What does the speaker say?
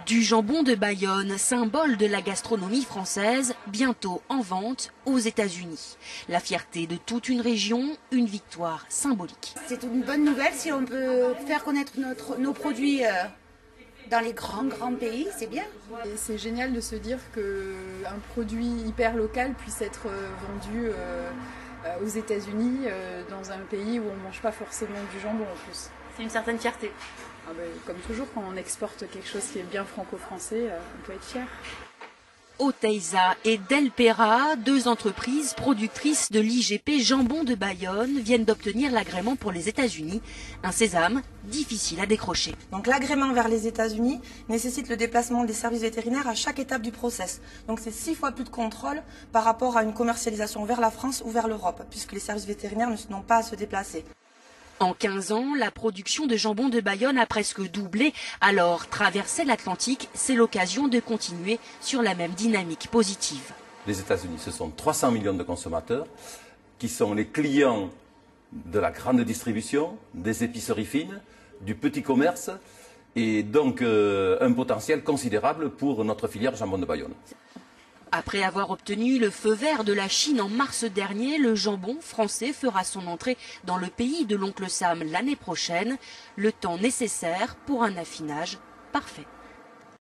Du jambon de Bayonne, symbole de la gastronomie française, bientôt en vente aux États-Unis. La fierté de toute une région, une victoire symbolique. C'est une bonne nouvelle si on peut faire connaître nos produits dans les grands pays, c'est bien. C'est génial de se dire qu'un produit hyper local puisse être vendu aux États-Unis, dans un pays où on ne mange pas forcément du jambon en plus. C'est une certaine fierté. Ah ben, comme toujours, quand on exporte quelque chose qui est bien franco-français, on peut être fier. Oteiza et Delpera, deux entreprises productrices de l'IGP Jambon de Bayonne, viennent d'obtenir l'agrément pour les États-Unis. Un sésame difficile à décrocher. Donc l'agrément vers les États-Unis nécessite le déplacement des services vétérinaires à chaque étape du process. Donc c'est 6 fois plus de contrôle par rapport à une commercialisation vers la France ou vers l'Europe, puisque les services vétérinaires n'ont pas à se déplacer. En 15 ans, la production de jambon de Bayonne a presque doublé. Alors, traverser l'Atlantique, c'est l'occasion de continuer sur la même dynamique positive. Les États-Unis, ce sont 300 millions de consommateurs qui sont les clients de la grande distribution, des épiceries fines, du petit commerce et donc un potentiel considérable pour notre filière jambon de Bayonne. Après avoir obtenu le feu vert de la Chine en mars dernier, le jambon français fera son entrée dans le pays de l'oncle Sam l'année prochaine, le temps nécessaire pour un affinage parfait.